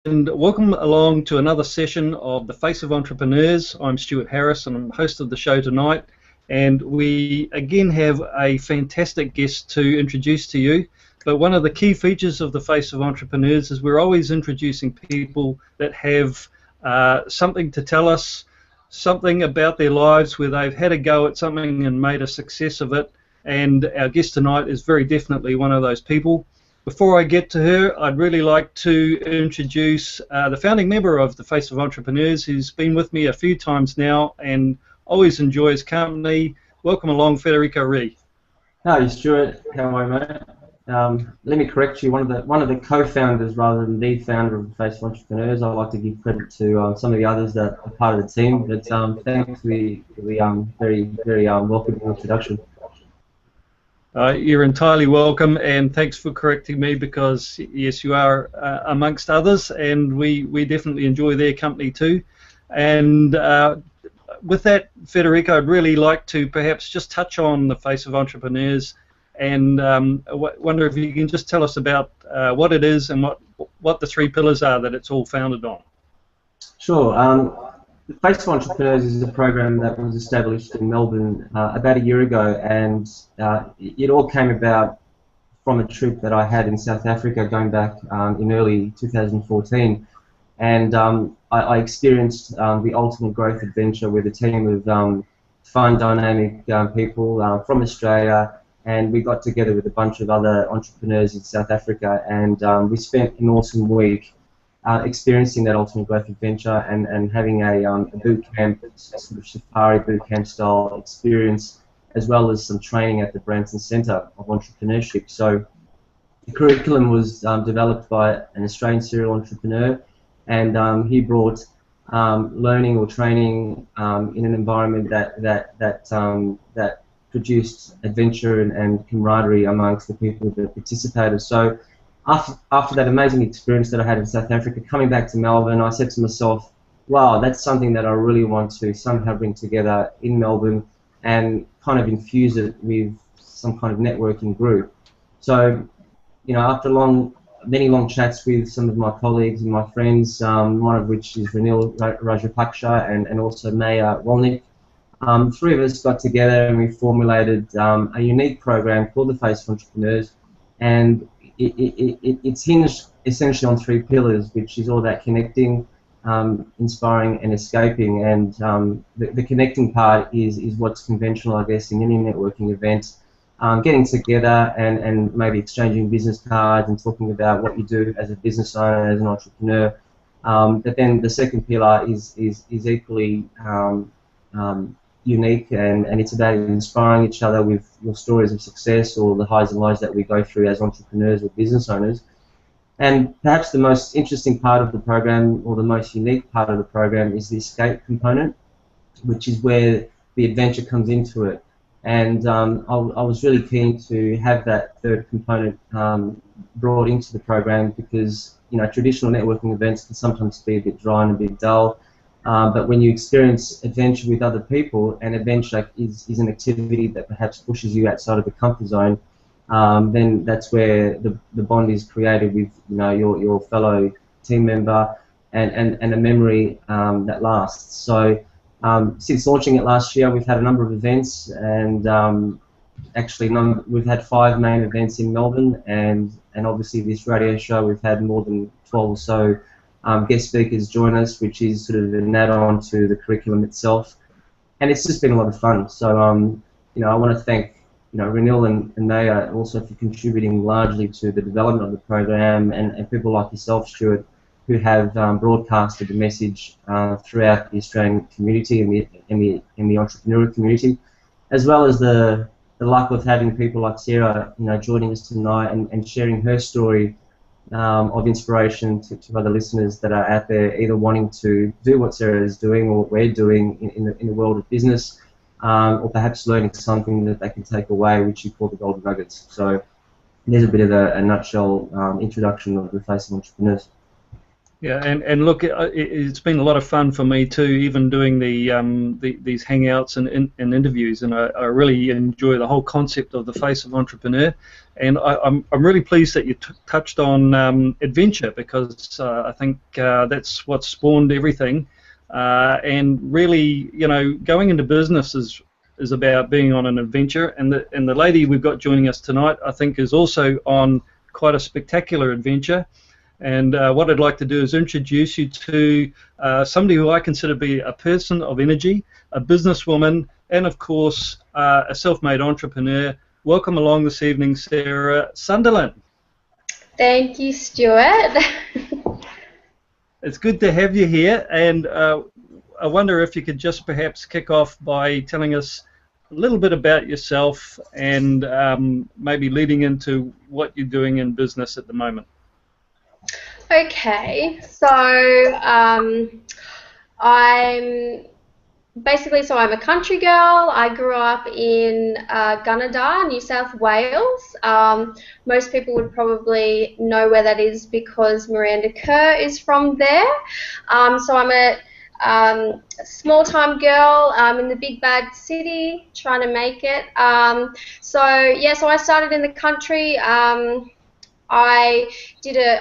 and welcome along to another session of The Face of Entrepreneurs. I'm Stuart Harris and I'm host of the show tonight, and we again have a fantastic guest to introduce to you. But one of the key features of The Face of Entrepreneurs is we're always introducing people that have something to tell us, something about their lives where they've had a go at something and made a success of it, and our guest tonight is very definitely one of those people. Before I get to her, I'd really like to introduce the founding member of The Face of Entrepreneurs, who's been with me a few times now and always enjoys company. Welcome along, Federico Ree. Hi, Stuart. How are you, mate? Let me correct you. One of the co-founders, rather than the founder of The Face of Entrepreneurs. I'd like to give credit to some of the others that are part of the team. But thanks for the very welcoming introduction. You're entirely welcome, and thanks for correcting me, because yes, you are amongst others, and we definitely enjoy their company too. And with that, Federico, I'd really like to perhaps just touch on The Face of Entrepreneurs, and wonder if you can just tell us about what it is and what the three pillars are that it's all founded on. Sure. The Face of Entrepreneurs is a program that was established in Melbourne about a year ago, and it all came about from a trip that I had in South Africa going back in early 2014. And I experienced the ultimate growth adventure with a team of fun, dynamic people from Australia, and we got together with a bunch of other entrepreneurs in South Africa, and we spent an awesome week experiencing that ultimate growth adventure and having a boot camp, sort of safari boot camp style experience, as well as some training at the Branson Centre of Entrepreneurship. So the curriculum was developed by an Australian serial entrepreneur, and he brought learning or training in an environment that produced adventure and camaraderie amongst the people that participated. So after that amazing experience that I had in South Africa, coming back to Melbourne, I said to myself, wow, that's something that I really want to somehow bring together in Melbourne and kind of infuse it with some kind of networking group. So, you know, after many long chats with some of my colleagues and my friends, one of which is Ranil Rajapaksha and also Maya Wolnick, three of us got together and we formulated a unique program called The Face of Entrepreneurs, and it's hinged essentially on three pillars, which is all about connecting, inspiring, and escaping. And the connecting part is what's conventional, I guess, in any networking event. Getting together and maybe exchanging business cards and talking about what you do as a business owner, as an entrepreneur. But then the second pillar is equally unique, and it's about inspiring each other with your stories of success or the highs and lows that we go through as entrepreneurs or business owners. And perhaps the most interesting part of the program, or the most unique part of the program, is the escape component, which is where the adventure comes into it. And I was really keen to have that third component brought into the program, because, you know, traditional networking events can sometimes be a bit dry and a bit dull. But when you experience adventure with other people, and adventure is an activity that perhaps pushes you outside of the comfort zone, then that's where the bond is created with, you know, your fellow team member, and a memory that lasts. So since launching it last year, we've had a number of events, and actually we've had 5 main events in Melbourne, and obviously this radio show we've had more than 12 or so guest speakers join us, which is sort of an add-on to the curriculum itself, and it's just been a lot of fun. So you know, I want to thank, you know, Ranil and Naya also for contributing largely to the development of the program, and people like yourself, Stuart, who have broadcasted the message throughout the Australian community and the entrepreneurial community, as well as the luck of having people like Sarah, you know, joining us tonight and sharing her story of inspiration to other listeners that are out there, either wanting to do what Sarah is doing or what we're doing in the world of business, or perhaps learning something that they can take away, which you call the golden nuggets. So there's a bit of a nutshell introduction of The Face of Entrepreneurs. Yeah, and look, it's been a lot of fun for me too, even doing these hangouts and interviews, and I really enjoy the whole concept of the face of entrepreneur, and I'm really pleased that you touched on adventure, because I think that's what spawned everything, and really, going into business is about being on an adventure, and the lady we've got joining us tonight, I think, is also on quite a spectacular adventure. And what I'd like to do is introduce you to somebody who I consider to be a person of energy, a businesswoman, and of course a self-made entrepreneur. Welcome along this evening, Sarah Sunderland. Thank you, Stuart. It's good to have you here, and I wonder if you could just perhaps kick off by telling us a little bit about yourself, and maybe leading into what you're doing in business at the moment. Okay, so I'm I'm a country girl. I grew up in Gunnedah, New South Wales. Most people would probably know where that is because Miranda is from there. So I'm a small-time girl in the big bad city, trying to make it. So I started in the country. I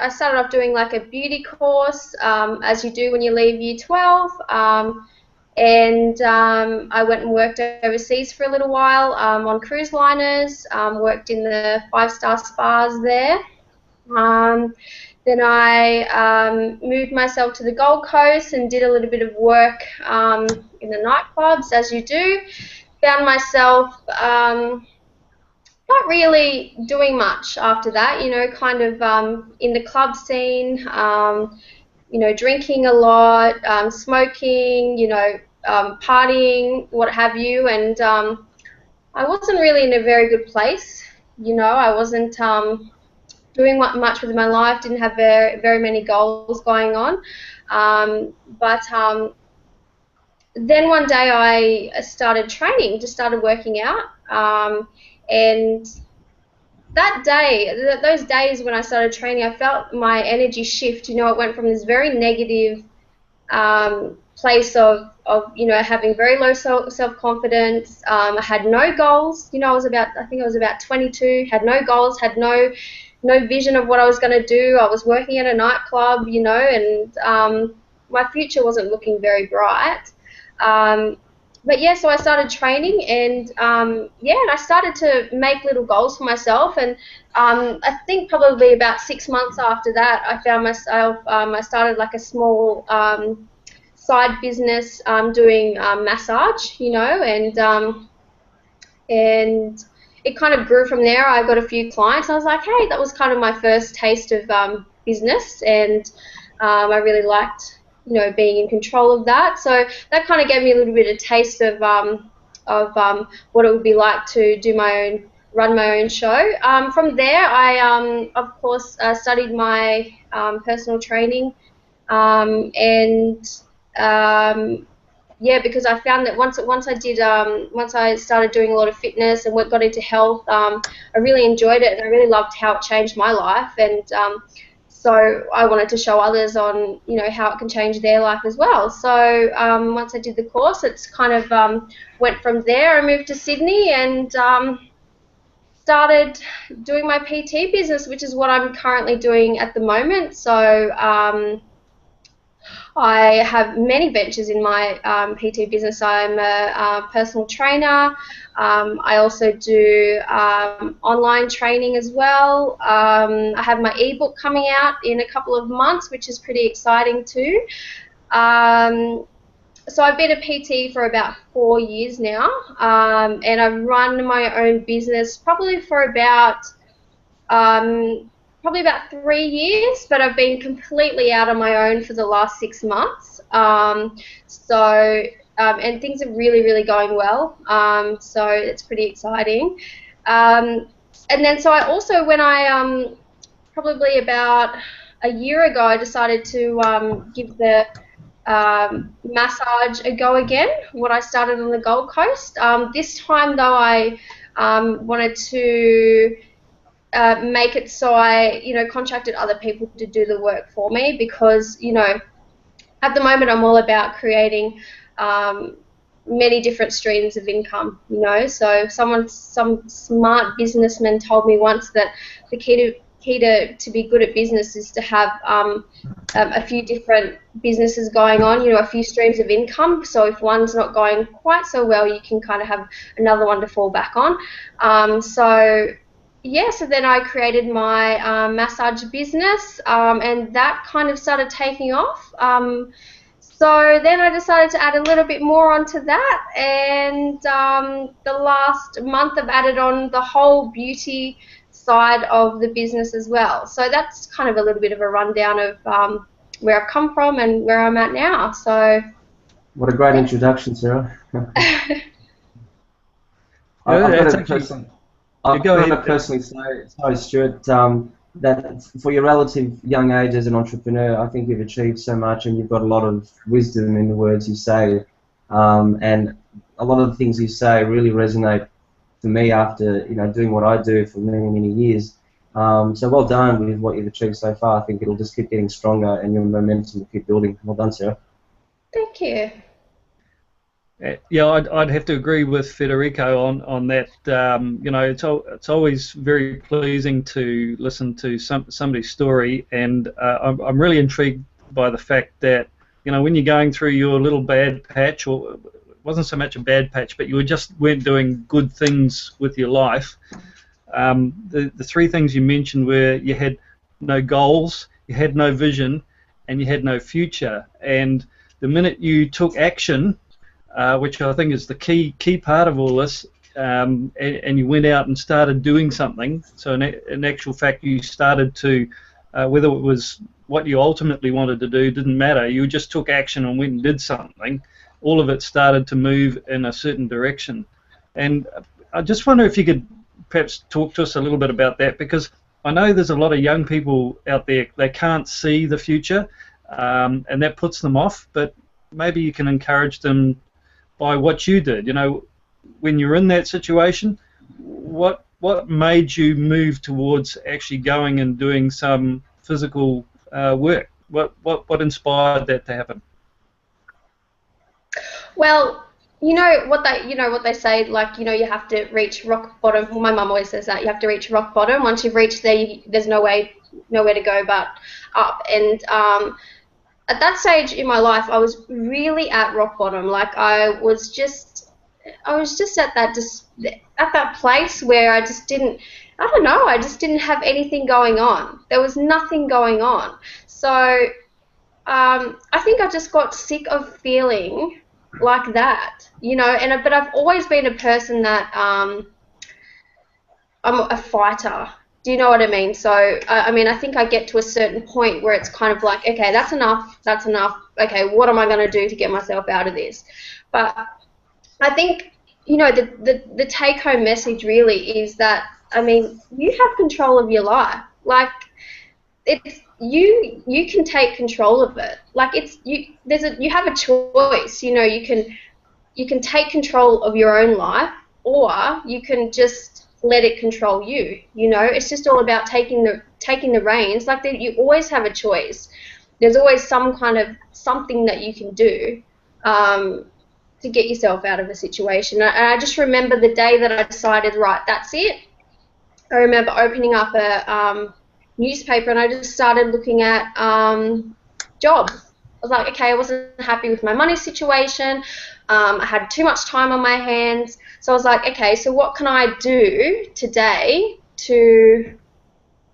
started off doing like a beauty course, as you do when you leave Year 12, and I went and worked overseas for a little while on cruise liners, worked in the 5-star spas there. Then I moved myself to the Gold Coast and did a little bit of work in the nightclubs, as you do. Found myself not really doing much after that, kind of in the club scene, drinking a lot, smoking, partying, what have you, and I wasn't really in a very good place. I wasn't doing much with my life, didn't have very many goals going on, but then one day I started training, just started working out, and that day, those days when I started training, I felt my energy shift. It went from this very negative place of having very low self-confidence. I had no goals. I think I was about 22, had no goals, had no vision of what I was going to do. I was working at a nightclub, and my future wasn't looking very bright. But yeah, so I started training, and and I started to make little goals for myself, and I think probably about 6 months after that, I found myself, I started like a small side business doing massage, and it kind of grew from there. I got a few clients. I was like, hey, that was kind of my first taste of business, and I really liked being in control of that. So that kind of gave me a little bit of taste of what it would be like to run my own show. From there, I of course studied my personal training, and because I found that once I started doing a lot of fitness and got into health, I really enjoyed it, and I really loved how it changed my life, and so I wanted to show others on, how it can change their life as well. So once I did the course, it's kind of went from there. I moved to Sydney and started doing my PT business, which is what I'm currently doing at the moment. So I have many ventures in my PT business. I'm a personal trainer. I also do online training as well. I have my ebook coming out in a couple of months, which is pretty exciting too. So I've been a PT for about 4 years now, and I've run my own business probably for about 3 years, but I've been completely out on my own for the last 6 months. And things are really, really going well. So it's pretty exciting. And then so I also, when I probably about a year ago, I decided to give the massage a go again, what I started on the Gold Coast. This time though, I wanted to make it so I, contracted other people to do the work for me because, at the moment I'm all about creating many different streams of income, So some smart businessman told me once that the key to be good at business is to have a few different businesses going on, a few streams of income. So if one's not going quite so well, you can kind of have another one to fall back on. So then I created my massage business, and that kind of started taking off. So then I decided to add a little bit more onto that, and the last month I've added on the whole beauty side of the business as well. So that's kind of a little bit of a rundown of where I've come from and where I'm at now. So what a great introduction, Sarah. I've got to personally say, sorry, Stuart, that for your relative young age as an entrepreneur, I think you've achieved so much, and you've got a lot of wisdom in the words you say, and a lot of the things you say really resonate for me after doing what I do for many years. So well done with what you've achieved so far. I think it'll just keep getting stronger, and your momentum will keep building. Well done, Sarah. Thank you. Yeah, I'd have to agree with Federico on that. It's always very pleasing to listen to somebody's story, and I'm really intrigued by the fact that when you're going through your little bad patch, or it wasn't so much a bad patch, but you weren't doing good things with your life. The three things you mentioned were you had no goals, you had no vision, and you had no future. And the minute you took action, which I think is the key part of all this, and you went out and started doing something. So in actual fact, you started to, whether it was what you ultimately wanted to do, didn't matter. You just took action and went and did something. All of it started to move in a certain direction. And I just wonder if you could perhaps talk to us a little bit about that, because I know there's a lot of young people out there, they can't see the future, and that puts them off, but maybe you can encourage them by what you did. When you're in that situation, what made you move towards actually going and doing some physical work? What inspired that to happen? Well, what they say, like, you have to reach rock bottom. Well, my mum always says that you have to reach rock bottom. Once you've reached there, there's nowhere to go but up. And at that stage in my life, I was really at rock bottom. Like I was just at that place where I just didn't have anything going on. There was nothing going on. So I think I just got sick of feeling like that, but I've always been a person that I'm a fighter. Do you know what I mean? So, I think I get to a certain point where it's kind of like, okay, that's enough. Okay, what am I going to do to get myself out of this? But I think, the take-home message really is that, you have control of your life. Like, it's you can take control of it. Like you have a choice. You can take control of your own life, or you can just let it control you. It's just all about taking the reins. Like you always have a choice. There's always some kind of something that you can do to get yourself out of a situation. And I just remember the day that I decided, right, that's it. I remember opening up a newspaper and I just started looking at jobs. I was like, okay, I wasn't happy with my money situation. I had too much time on my hands. So I was like, okay, so what can I do today to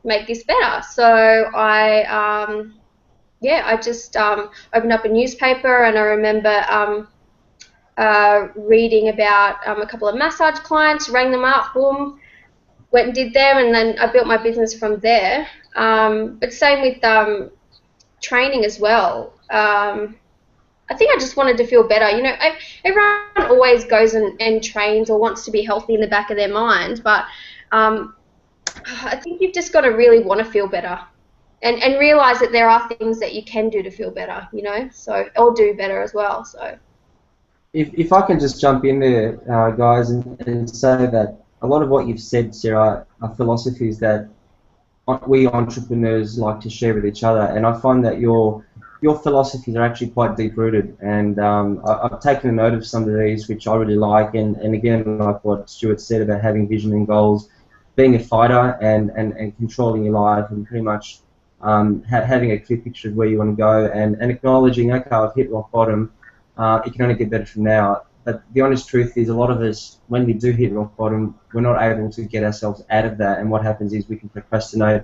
make this better? So I just opened up a newspaper, and I remember reading about a couple of massage clients, rang them up, boom, went and did them, and then I built my business from there. But same with training as well. I think I just wanted to feel better. Everyone always goes and trains or wants to be healthy in the back of their mind, but I think you've just got to really want to feel better and realise that there are things that you can do to feel better, so or do better as well. So, if I can just jump in there, guys, and say that a lot of what you've said, Sarah, are philosophies that we entrepreneurs like to share with each other, and I find that your philosophies are actually quite deep-rooted, and I've taken a note of some of these which I really like, and again, like what Stuart said about having vision and goals, being a fighter and controlling your life, and pretty much having a clear picture of where you want to go, and acknowledging, okay, I've hit rock bottom, it can only get better from now. But the honest truth is, a lot of us, when we do hit rock bottom, we're not able to get ourselves out of that, and what happens is we can procrastinate,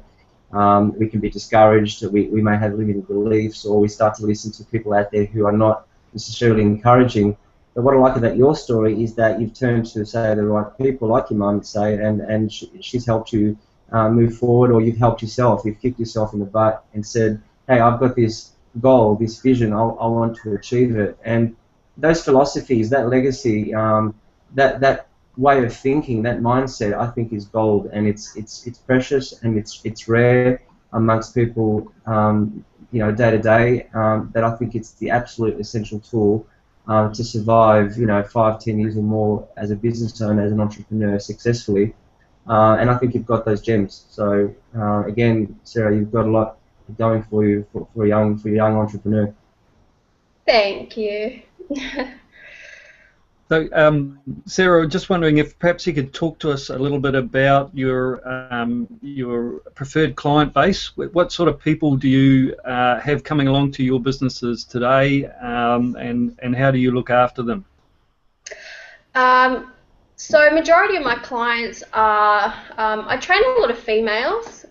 we can be discouraged, we may have limiting beliefs, or we start to listen to people out there who are not necessarily encouraging. But what I like about your story is that you've turned to, say, the right people, like your mum, say, and she's helped you move forward, or you've helped yourself, you've kicked yourself in the butt and said, hey, I've got this goal, this vision, I want to achieve it. And those philosophies, that legacy, that way of thinking, that mindset, I think is gold, and it's precious, and it's rare amongst people, you know, day to day. That I think it's the absolute essential tool to survive, you know, 5, 10 years or more as a business owner, as an entrepreneur, successfully. And I think you've got those gems. So again, Sarah, you've got a lot going for you for a young entrepreneur. Thank you. So, Sarah, just wondering if perhaps you could talk to us a little bit about your preferred client base. What sort of people do you have coming along to your businesses today, and how do you look after them? So majority of my clients are, I train a lot of females.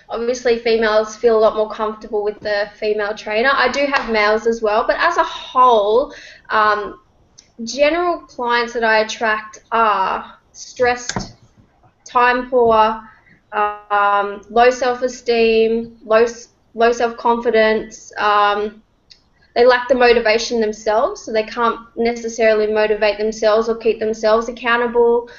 Obviously females feel a lot more comfortable with the female trainer. I do have males as well, but as a whole, general clients that I attract are stressed, time poor, low self-esteem, low self-confidence. They lack the motivation themselves, so they can't necessarily motivate themselves or keep themselves accountable.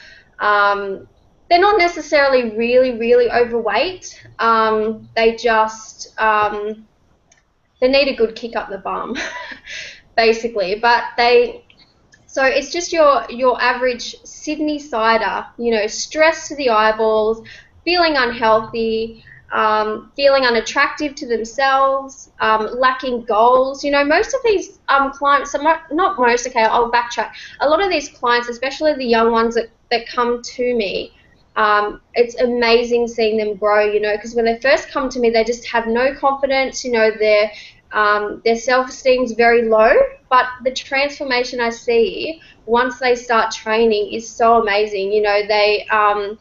They're not necessarily really overweight. They just they need a good kick up the bum, basically. But so it's just your average Sydney-sider, you know, stressed to the eyeballs, feeling unhealthy, feeling unattractive to themselves, lacking goals. You know, most of these clients, not most, okay, I'll backtrack. A lot of these clients, especially the young ones that come to me, it's amazing seeing them grow, you know, because when they first come to me, they just have no confidence, you know, their self-esteem is very low, but the transformation I see once they start training is so amazing. You know,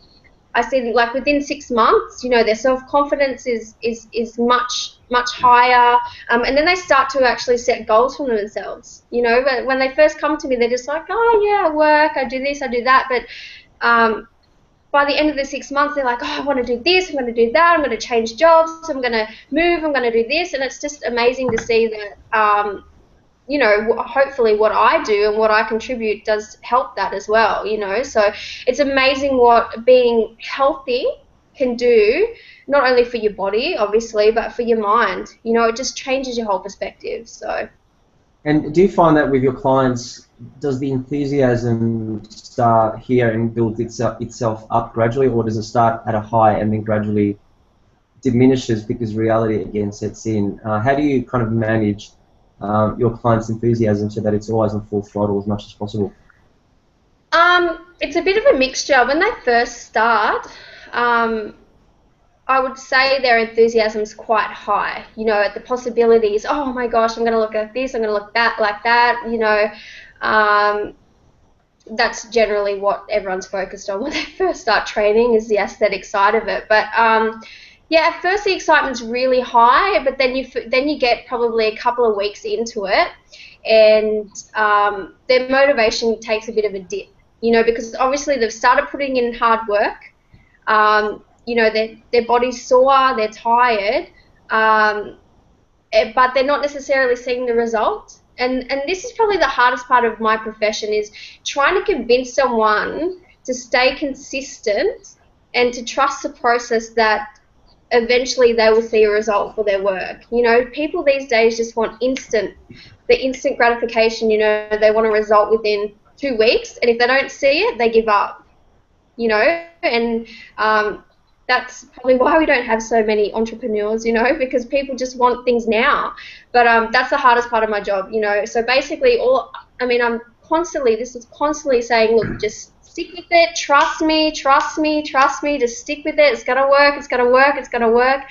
I see, like, within 6 months, you know, their self-confidence is much higher, and then they start to actually set goals for themselves. You know, but when they first come to me, they're just like, oh yeah, I work, I do this, I do that, but by the end of the 6 months, they're like, oh, I want to do this, I'm going to do that, I'm going to change jobs, I'm going to move, I'm going to do this, and it's just amazing to see that, you know, hopefully what I do and what I contribute does help that as well, you know. So it's amazing what being healthy can do, not only for your body, obviously, but for your mind. You know, it just changes your whole perspective. So. And do you find that with your clients, does the enthusiasm start here and build itself up gradually, or does it start at a high and then gradually diminishes because reality again sets in? How do you kind of manage your clients' enthusiasm so that it's always on full throttle as much as possible? It's a bit of a mixture. When they first start, I would say their enthusiasm is quite high, you know, at the possibilities. Oh my gosh, I'm going to look at this, I'm going to look like that, you know. That's generally what everyone's focused on when they first start training, is the aesthetic side of it. But yeah, at first the excitement's really high, but then you get probably a couple of weeks into it, and their motivation takes a bit of a dip, you know, because obviously they've started putting in hard work. You know, their body's sore, they're tired, but they're not necessarily seeing the result. And this is probably the hardest part of my profession, is trying to convince someone to stay consistent and to trust the process, that eventually they will see a result for their work. You know, people these days just want the instant gratification. You know, they want a result within 2 weeks, and if they don't see it, they give up. and that's probably why we don't have so many entrepreneurs, because people just want things now. But that's the hardest part of my job, So basically, I'm this is constantly saying, look, just stick with it, trust me, just stick with it. It's gonna work, it's gonna work, it's gonna work.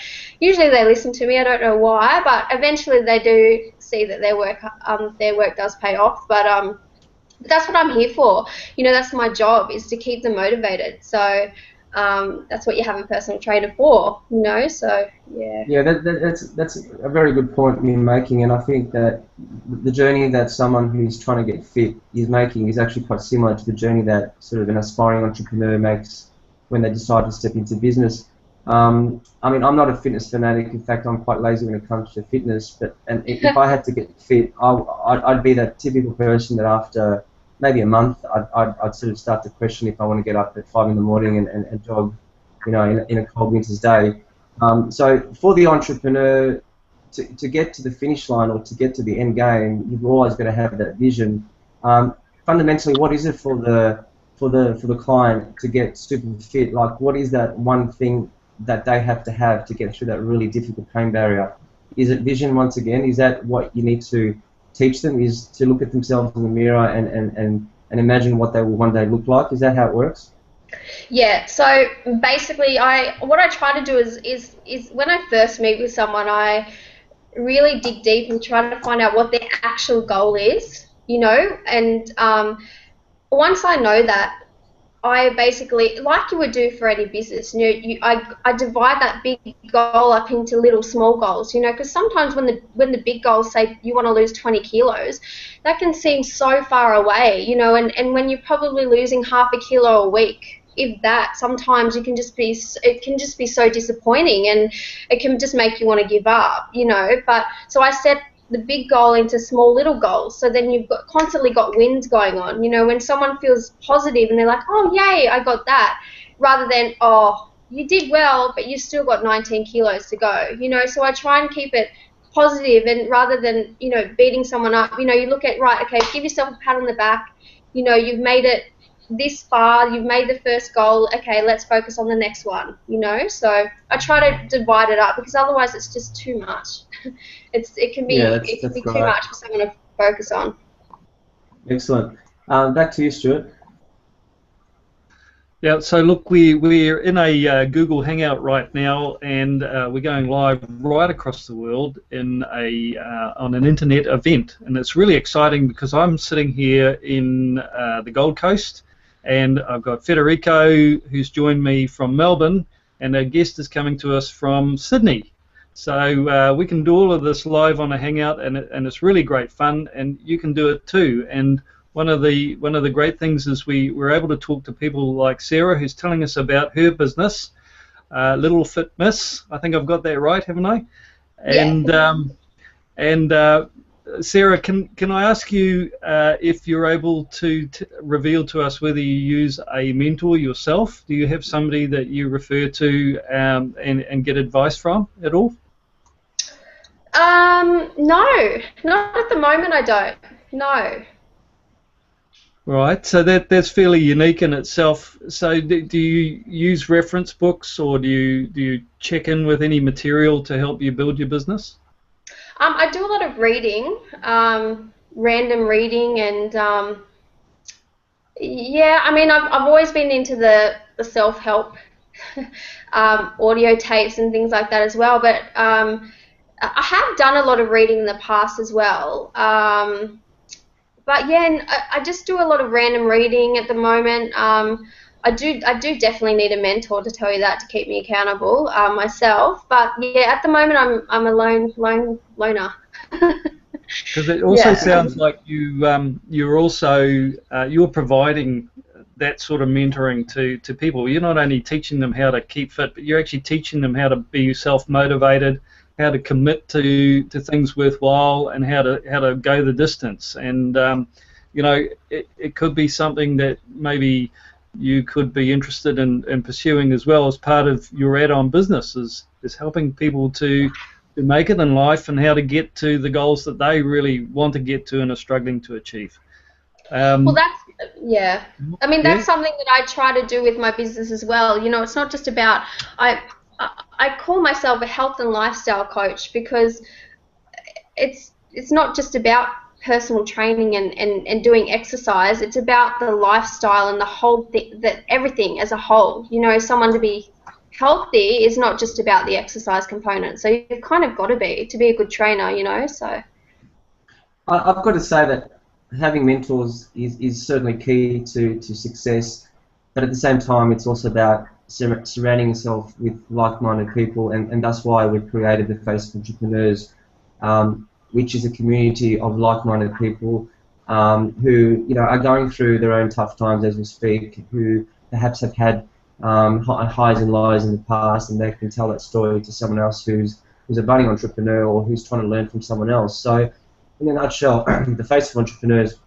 Usually they listen to me. I don't know why, but eventually they do see that their work does pay off. But that's what I'm here for. That's my job, is to keep them motivated. So that's what you have a personal trainer for, So yeah. Yeah, that's a very good point you're making, and I think that the journey that someone who's trying to get fit is making is actually quite similar to the journey that sort of an aspiring entrepreneur makes when they decide to step into business. I'm not a fitness fanatic. In fact, I'm quite lazy when it comes to fitness. And if I had to get fit, I'd be that typical person that after maybe a month, I'd sort of start to question if I want to get up at 5 in the morning and jog, in a cold winter's day. So for the entrepreneur to get to the finish line or to get to the end game, you've always got to have that vision. Fundamentally, what is it for the client to get super fit? Like, what is that one thing that they have to get through that really difficult pain barrier? Is it vision once again? Is that what you need to teach them, is to look at themselves in the mirror and imagine what they will one day look like? Is that how it works? Yeah, so basically what I try to do is when I first meet with someone, I really dig deep and try to find out what their actual goal is, and once I know that, I basically, like you would do for any business, I divide that big goal up into little small goals, because sometimes when the big goals say you want to lose 20 kilos, that can seem so far away, and when you're probably losing half a kilo a week, if that, sometimes it can just be so disappointing, and it can just make you want to give up, But so I set the big goal into small little goals, so then you've constantly got wins going on. When someone feels positive and they're like, oh yay, I got that, rather than, oh, you did well but you still got 19 kilos to go, so I try and keep it positive, and rather than beating someone up, you look at, right, okay, give yourself a pat on the back, you've made it this far, you've made the first goal, okay, let's focus on the next one, so I try to divide it up, because otherwise it's just too much. It can be too much for someone to focus on. Excellent. Back to you, Stuart. Yeah, so look, we're in a Google Hangout right now, and we're going live right across the world on an internet event, and it's really exciting because I'm sitting here in the Gold Coast, and I've got Federico, who's joined me from Melbourne, and our guest is coming to us from Sydney. So we can do all of this live on a Hangout, and it's really great fun, and you can do it too. And one of the great things is we're able to talk to people like Sarah, who's telling us about her business, Little Fit Miss. I think I've got that right, haven't I? Yeah. And Sarah, can I ask you if you're able to reveal to us whether you use a mentor yourself? Do you have somebody that you refer to and get advice from at all? No, not at the moment. I don't. No. Right, so that's fairly unique in itself. So do you use reference books, or do you check in with any material to help you build your business? I do a lot of reading, random reading, and yeah, I've always been into the self-help audio tapes and things like that as well, but I have done a lot of reading in the past as well. But yeah, I just do a lot of random reading at the moment. I do definitely need a mentor, to tell you that, to keep me accountable myself. But yeah, at the moment I'm a loner. Because it also sounds like you're also you're providing that sort of mentoring to people. You're not only teaching them how to keep fit, but you're actually teaching them how to be self-motivated, how to commit to things worthwhile, and how to go the distance. And it could be something that maybe you could be interested in pursuing as well as part of your add-on business, is helping people to make it in life and how to get to the goals that they really want to get to and are struggling to achieve. Well, Um, yeah. I mean, yeah. that's something that I try to do with my business as well. You know, it's not just about I call myself a health and lifestyle coach because it's not just about personal training and doing exercise. It's about the lifestyle and the whole thing, that everything as a whole. You know, someone to be healthy is not just about the exercise component. So you've kind of got to be a good trainer. You know, so. I've got to say that having mentors is certainly key to success, but at the same time, it's also about surrounding yourself with like-minded people, and that's why we've created the Face of Entrepreneurs, which is a community of like-minded people who are going through their own tough times as we speak, who perhaps have had highs and lows in the past, and they can tell that story to someone else who's a budding entrepreneur or who's trying to learn from someone else. So, in a nutshell, the Face of Entrepreneurs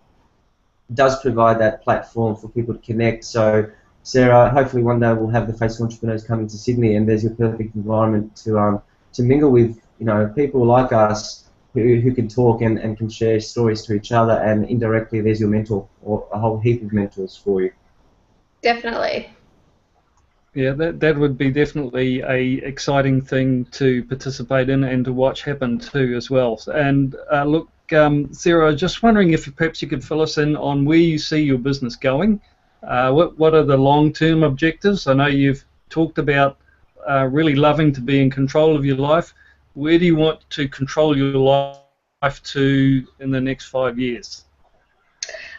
does provide that platform for people to connect. So, Sarah, hopefully one day we'll have the Face of Entrepreneurs coming to Sydney, and there's your perfect environment to mingle with people like us who can talk and can share stories to each other, and indirectly there's your mentor or a whole heap of mentors for you. Definitely. Yeah, that would be definitely a exciting thing to participate in and to watch happen too as well. And look, Sarah, just wondering if perhaps you could fill us in on where you see your business going. What are the long-term objectives? I know you've talked about really loving to be in control of your life. Where do you want to control your life to in the next 5 years?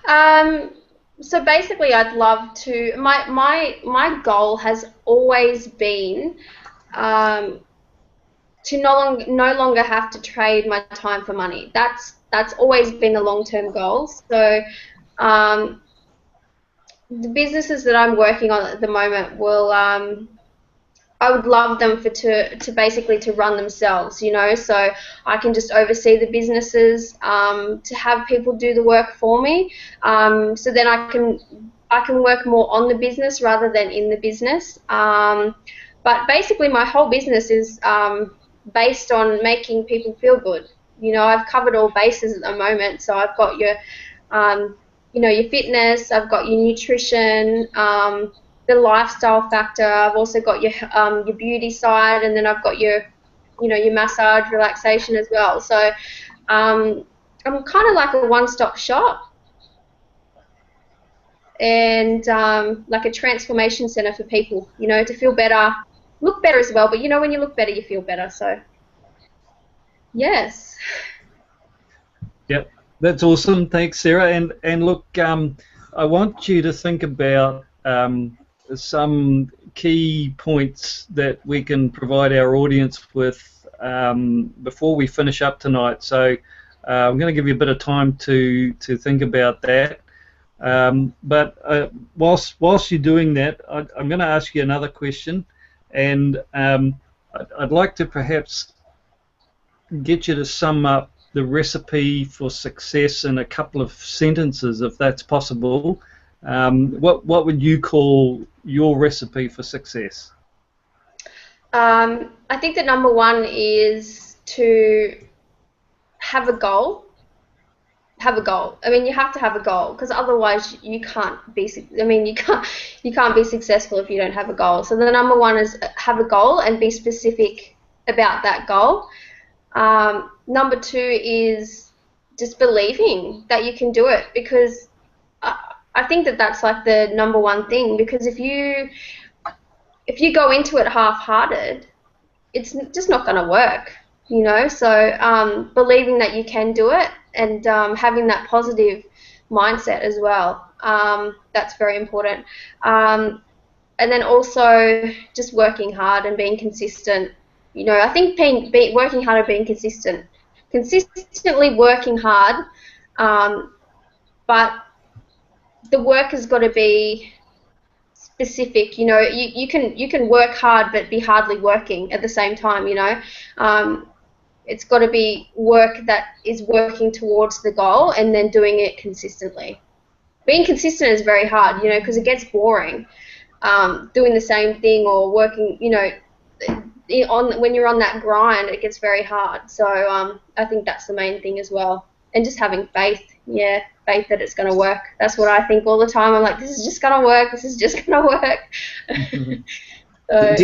Um, so basically, I'd love to. My goal has always been um, to no longer have to trade my time for money. That's always been a long-term goal. So um, the businesses that I'm working on at the moment will I would love them to basically to run themselves, you know, so I can just oversee the businesses, to have people do the work for me, so then I can work more on the business rather than in the business. But basically, my whole business is based on making people feel good. You know, I've covered all bases at the moment, so I've got um, your fitness, I've got your nutrition. The lifestyle factor. I've also got your beauty side, and then I've got your massage, relaxation as well. So I'm kind of like a one-stop shop and like a transformation center for people. You know, to feel better, look better as well. But you know, when you look better, you feel better. So yes. Yep, that's awesome. Thanks, Sarah. And look, I want you to think about some key points that we can provide our audience with before we finish up tonight. So I'm going to give you a bit of time to think about that. But whilst you're doing that, I'm going to ask you another question, and I'd like to perhaps get you to sum up the recipe for success in a couple of sentences, if that's possible. What would you call your recipe for success? I think that number one is to have a goal. Have a goal. I mean, you have to have a goal because otherwise you can't be. I mean, you can't be successful if you don't have a goal. So the number one is have a goal and be specific about that goal. Number two is just believing that you can do it, because I think that that's like the number one thing, because if you go into it half-hearted, it's just not going to work, you know. So believing that you can do it and having that positive mindset as well, that's very important. And then also just working hard and being consistent. You know, I think working hard and being consistently working hard, but the work has got to be specific. You know, you can work hard but be hardly working at the same time. You know, it's got to be work that is working towards the goal and then doing it consistently. Being consistent is very hard, you know, because it gets boring. Doing the same thing or working, you know, when you're on that grind, it gets very hard. So I think that's the main thing as well. and just having faith. Yeah, faith that it's going to work. That's what I think all the time. I'm like, this is just going to work. This is just going to work. So,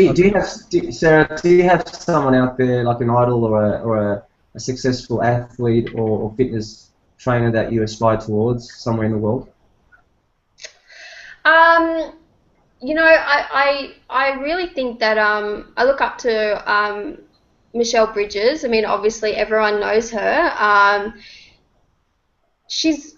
Sarah, do you have someone out there like an idol or a successful athlete or fitness trainer that you aspire towards somewhere in the world? you know, I really think that I look up to Michelle Bridges. I mean, obviously everyone knows her. She's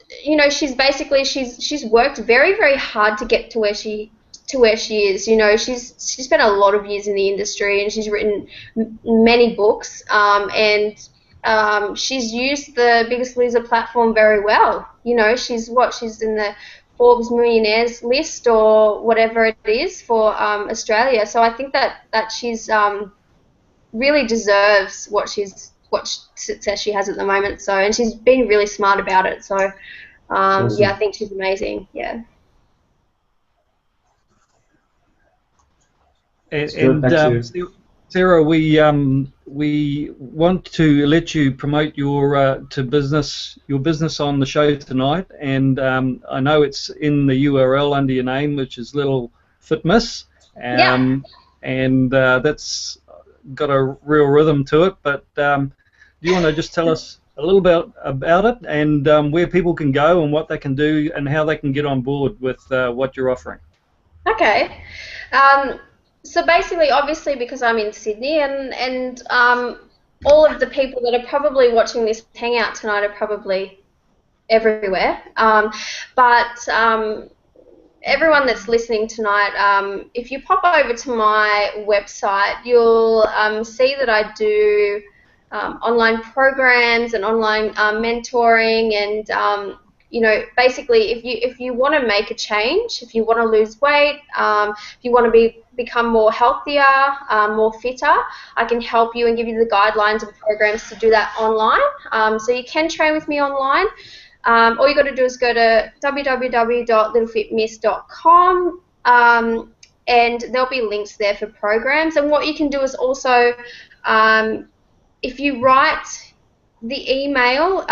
basically she's worked very, very hard to get to where she is. You know, she's spent a lot of years in the industry, and she's written many books, and she's used the Biggest Loser platform very well. You know, she's in the Forbes Millionaires list or whatever it is for Australia. So I think that she's really deserves what success she has at the moment. So, and she's been really smart about it. So Awesome. yeah, I think she's amazing. Yeah. And Sarah, we want to let you promote your business on the show tonight, and I know it's in the URL under your name, which is Little Fitness, Yeah. and that's got a real rhythm to it. But do you want to just tell us a little bit about it, and where people can go and what they can do and how they can get on board with what you're offering? Okay. So basically, obviously, because I'm in Sydney, and all of the people that are probably watching this hangout tonight are probably everywhere. But everyone that's listening tonight, if you pop over to my website, you'll see that I do online programs and online mentoring, and you know, basically, if you want to make a change, if you want to lose weight, if you want to become more healthier, more fitter, I can help you and give you the guidelines and programs to do that online. So you can train with me online. All you got to do is go to www.littlefitmiss.com, and there'll be links there for programs. And what you can do is also, if you write the email,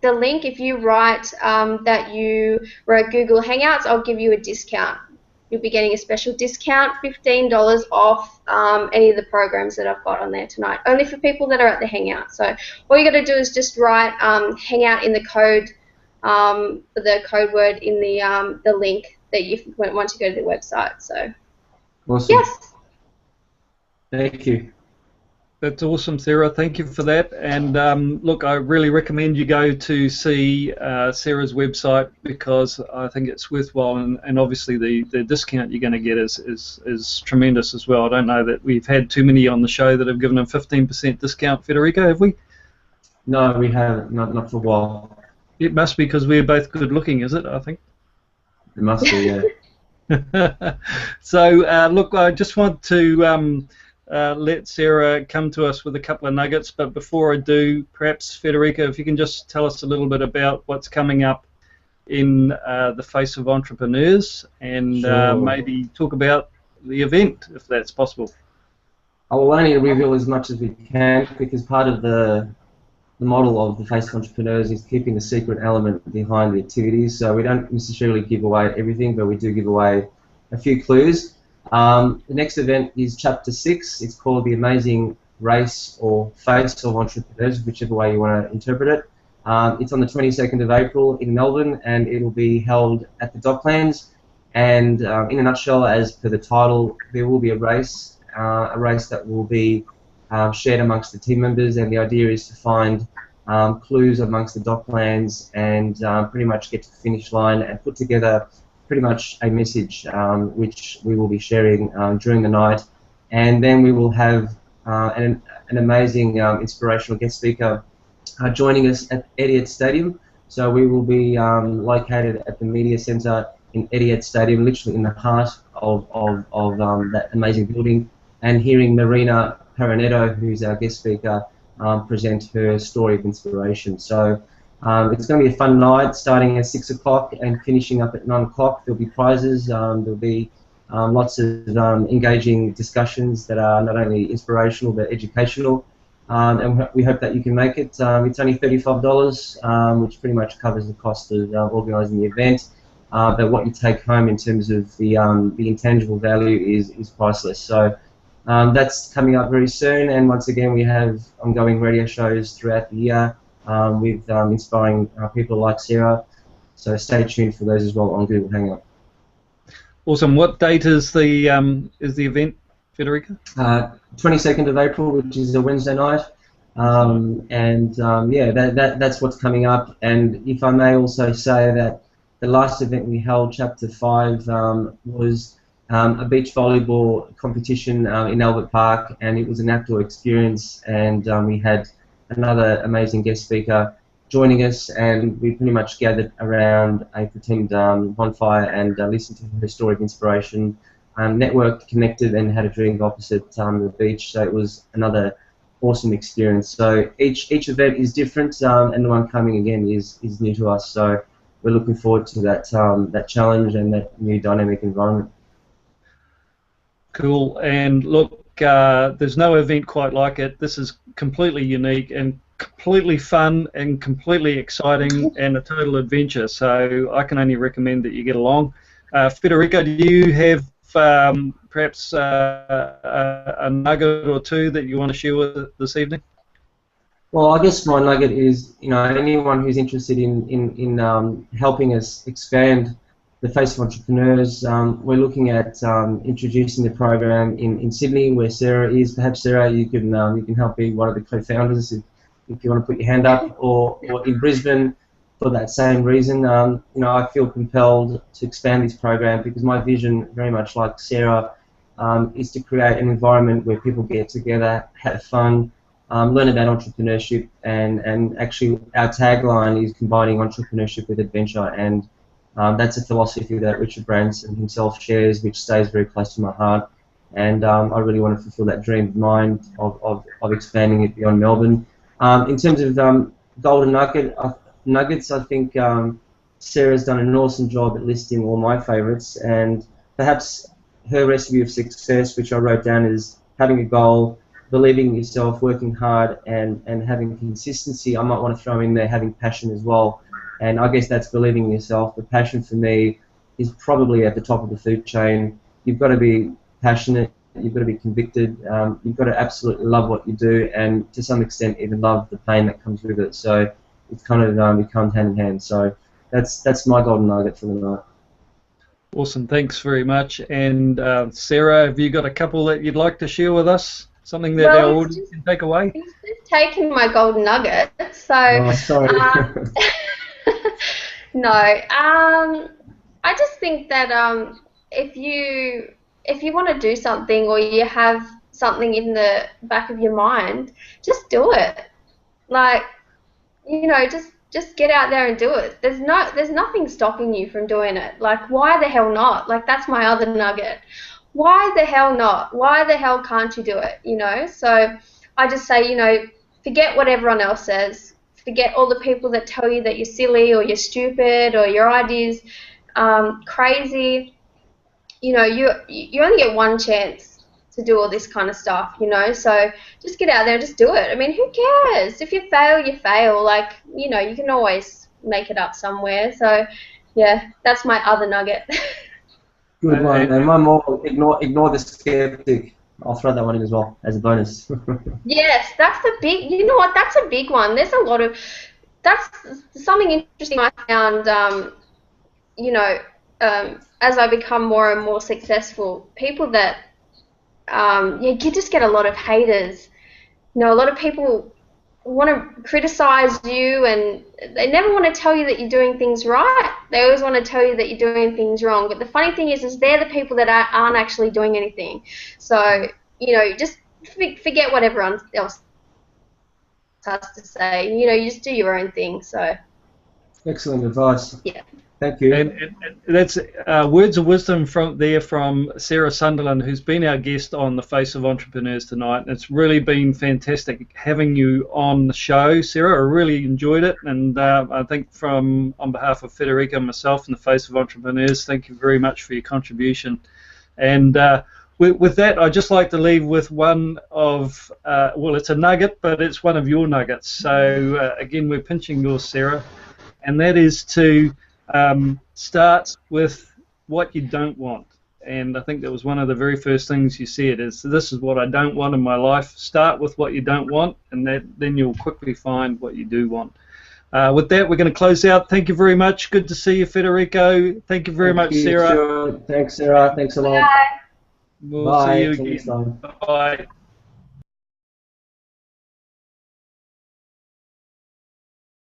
the link, if you write that you were at Google Hangouts, I'll give you a discount. You'll be getting a special discount, $15 off any of the programs that I've got on there tonight, only for people that are at the Hangout. So all you got to do is just write Hangout in the code, the code word in the link that you once you go to the website. So awesome. Yes. Thank you. That's awesome, Sarah. Thank you for that. And look, I really recommend you go to see Sarah's website, because I think it's worthwhile, and obviously the discount you're going to get is tremendous as well. I don't know that we've had too many on the show that have given a 15% discount, Federico, have we? No, we haven't. Not for a while. It must be because we're both good looking, is it, I think? It must be, yeah. So, look, I just want to let Sarah come to us with a couple of nuggets, but before I do, perhaps Federico, if you can just tell us a little bit about what's coming up in the Face of Entrepreneurs, and Sure. maybe talk about the event, if that's possible. I will only reveal as much as we can, because part of the model of the Face of Entrepreneurs is keeping the secret element behind the activities, so we don't necessarily give away everything, but we do give away a few clues. The next event is Chapter 6. It's called The Amazing Race or Face of Entrepreneurs, whichever way you want to interpret it. It's on the 22nd of April in Melbourne, and it will be held at the Docklands. And in a nutshell, as per the title, there will be a race that will be shared amongst the team members, and the idea is to find clues amongst the Docklands and pretty much get to the finish line and put together pretty much a message which we will be sharing during the night. And then we will have an amazing inspirational guest speaker joining us at Etihad Stadium. So we will be located at the Media Centre in Etihad Stadium, literally in the heart of that amazing building, and hearing Marina Paranetto, who's our guest speaker, present her story of inspiration. So it's going to be a fun night, starting at 6 o'clock and finishing up at 9 o'clock. There'll be prizes, there'll be lots of engaging discussions that are not only inspirational but educational. and we hope that you can make it. It's only $35, which pretty much covers the cost of organising the event. But what you take home in terms of the intangible value is priceless. So that's coming up very soon, and once again we have ongoing radio shows throughout the year with inspiring people like Sarah. So stay tuned for those as well on Google Hangout. Awesome. What date is the event, Federica? 22nd of April, which is a Wednesday night. Yeah, that's what's coming up. And if I may also say that the last event we held, Chapter 5, was a beach volleyball competition in Albert Park, and it was an outdoor experience, and we had another amazing guest speaker joining us, and we pretty much gathered around a pretend bonfire and listened to her story of inspiration, networked, connected, and had a drink opposite the beach. So it was another awesome experience. So each event is different, and the one coming again is new to us. So we're looking forward to that challenge and that new dynamic environment. Cool. And look, there's no event quite like it. This is completely unique and completely fun and completely exciting and a total adventure. So I can only recommend that you get along. Federica, do you have perhaps a nugget or two that you want to share with us this evening? Well, I guess my nugget is, anyone who's interested in helping us expand the Face of Entrepreneurs. We're looking at introducing the program in Sydney, where Sarah is. Perhaps Sarah, you can help be one of the co-founders if you want to put your hand up, or in Brisbane for that same reason. I feel compelled to expand this program because my vision, very much like Sarah, is to create an environment where people get together, have fun, learn about entrepreneurship, and actually our tagline is combining entrepreneurship with adventure, and that's a philosophy that Richard Branson himself shares, which stays very close to my heart, and I really want to fulfill that dream of mine of expanding it beyond Melbourne. In terms of golden nuggets, I think Sarah's done an awesome job at listing all my favourites, and perhaps her recipe of success, which I wrote down, is having a goal, believing in yourself, working hard, and having consistency. I might want to throw in there having passion as well, and I guess that's believing in yourself. But passion for me is probably at the top of the food chain. You've got to be passionate. You've got to be convicted. You've got to absolutely love what you do, and to some extent even love the pain that comes with it. So it's kind of becomes hand in hand. So that's my golden nugget for the night. Awesome, thanks very much. And Sarah, have you got a couple that you'd like to share with us? Something that our audience can take away? He's just taking my golden nugget. So sorry. No, I just think that if you want to do something, or you have something in the back of your mind, just do it. Like, just get out there and do it. There's nothing stopping you from doing it. Like, why the hell not? Like, that's my other nugget. Why the hell not? Why the hell can't you do it? So I just say, forget what everyone else says. Forget all the people that tell you that you're silly or you're stupid or your idea's crazy. You only get one chance to do all this kind of stuff, so just get out there and just do it. I mean, who cares? If you fail, you fail. Like, you can always make it up somewhere. So, yeah, that's my other nugget. Good one. And one more, ignore the skeptic. I'll throw that one in as well as a bonus. Yes, that's the big, that's a big one. There's a lot of, that's something interesting I found, as I become more and more successful, people that, you just get a lot of haters. A lot of people want to criticize you, and they never want to tell you that you're doing things right. They always want to tell you that you're doing things wrong. But the funny thing is they're the people that aren't actually doing anything. So, just forget what everyone else has to say. You just do your own thing. So. Excellent advice. Yeah. Thank you. And that's words of wisdom from Sarah Sunderland, who's been our guest on the Face of Entrepreneurs tonight. And it's really been fantastic having you on the show, Sarah. I really enjoyed it, and I think on behalf of Federica and myself and the Face of Entrepreneurs, thank you very much for your contribution. And with that, I'd just like to leave with one of, well, it's a nugget, but it's one of your nuggets. So again, we're pinching yours, Sarah, and that is to start with what you don't want. And I think that was one of the very first things you said, is this is what I don't want in my life. Start with what you don't want, and then you'll quickly find what you do want. With that, we're going to close out. Thank you very much. Good to see you, Federico. Thank you very much, Sarah. Sure. Thanks, Sarah. Thanks a lot. Bye. We'll Bye. see you Till next again. time. Bye.